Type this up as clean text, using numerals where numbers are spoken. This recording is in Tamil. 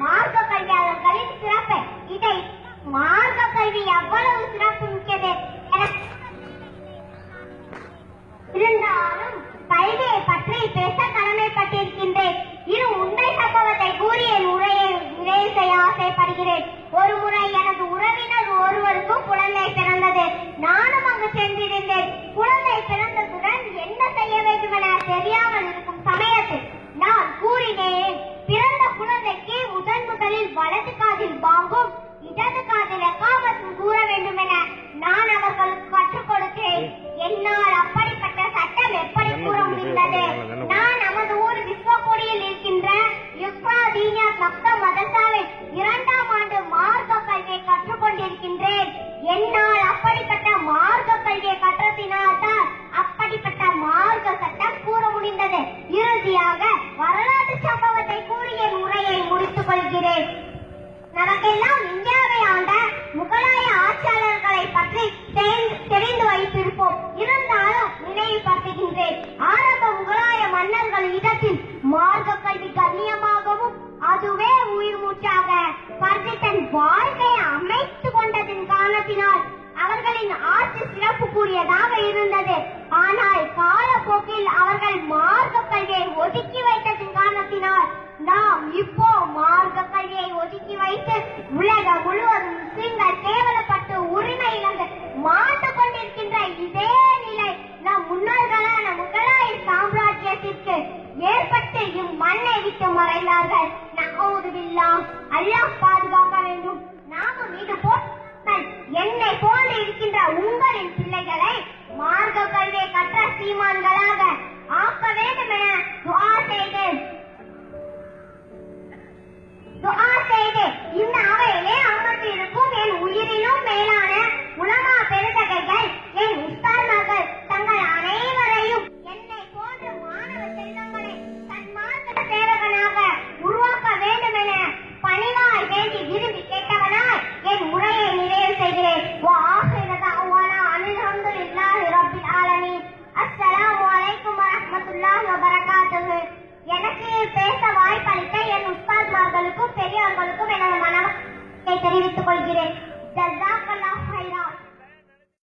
மார்க்க கல்வியாளர்களின் சிறப்பு. இதை மார்க்க கல்வி எவ்வளவு சிறப்பு மிக்கது இருந்தாலும் கல்வியை பற்றி பேச கடமைப்பட்டிருக்கின்றேன். இரு உண்மை சம்பவத்தை கூறி என் உரையை நிறைவு செய்ய ஆசைப்படுகிறேன். ஒரு முறை எனது உறவினர் ஒருவருக்கு குழந்தை பிறந்தது. நானும் அங்கு சென்றிருந்தேன். குழந்தை பிறந்ததுடன் என்ன செய்ய வேண்டும் என தெரியாமல் இருக்கும் சமயத்தில் நான் கூறினேன், பிறந்த குழந்தைக்கு முதலில் வலது காதில் பாங்கும் இடது காதில் எக்காமத்தும் கூற வேண்டும் என நான் அவர்களுக்கு கற்றுக் கொடுத்தேன். என்னால் அப்படிப்பட்ட சட்டம் எப்படி கூற முடிந்தது? நான் நமது ஊர் விஸ்வகோடியில் இருக்கின்ற யுக்ரா தீனியாத் மக்தா மதரசாவில் 2ஆம் ஆண்டு மார்க்க கல்வியை கற்றுக்கொண்டிருக்கின்றேன். என்னால் அப்படிப்பட்ட மார்க்க கல்வியை கற்றதினால்தான் அப்படிப்பட்ட மார்க்க சட்டம் கூற முடிந்தது. இறுதியாக வரலாற்று சம்பவத்தை கூறி என் உரையை முடித்துக் கொள்கிறேன். நமக்கெல்லாம் இந்தியாவை ஆண்ட முகலாய ஆட்சியாளர்களை பற்றி தெரிந்து வைத்திருப்போம். இருந்தாலும் நினைவுபடுத்துகின்றேன். ஆரம்ப முகலாய மன்னர்கள் இடத்தில் மார்க்க கல்வி கண்ணியமாகவும் அதுவே உயிர் மூச்சாக கருதி தன் வாழ்க்கையை அமைத்துக் கொண்டதின் காரணத்தினால் அவர்களின் ஆட்சி சிறப்புக்குரியதாக இருந்தது. ஆனால் காலப்போக்கில் அவர்கள் மார்க்க கல்வியை ஒதுக்கி வைத்ததின் காரணத்தினால் நாம் இப்போ மார்க்க கல்வியை ஒதுக்கி வைத்து உலகம் முழுவதும் முஸ்லிம்கள் கேவலப்பட்டு உரிமை இழந்து மாண்டு கொண்டிருக்கின்ற இதே நிலை நம் முன்னோர்களான முகலாய சாம்ராஜ்யத்திற்கு ஏற்பட்டு இம்மண்ணை விட்டு மறைந்தார்கள். நஅூதுபில்லாஹ், அல்லாஹ் பாதுகாக்க வேண்டும். நாமும் இது என்னை போன்று இருக்கின்ற உங்களின் பிள்ளைகளை மார்க்க கல்வியை கற்ற சீமான்களாக ஆக்க வேண்டும் என துஆ செய்து இந்த அவையிலே அமர்ந்திருக்கும் என் உயிரினும் மேலான உலமா பெருந்தகைகள், என் உஸ்தாத்மார்கள் தங்கள் அனைவரையும் என்னை போன்ற மாணவ செல்வங்களை சன்மார்க்க சேவகனாக உருவாக்க வேண்டும் என பணிவாய் வேண்டி விரும்பி கேட்டவனாய் என் உரையை நிறைவு செய்கிறேன். அஸ்ஸலாமு அலைக்கும் வரஹ்மத்துல்லாஹி வபரகாத்துஹு. எனக்கு பேச வாய்ப்பளித்த என் உஸ்தாத்மார்களுக்கும் பெரியோர்களுக்கும் எனது மனத்தை தெரிவித்துக் கொள்கிறேன்.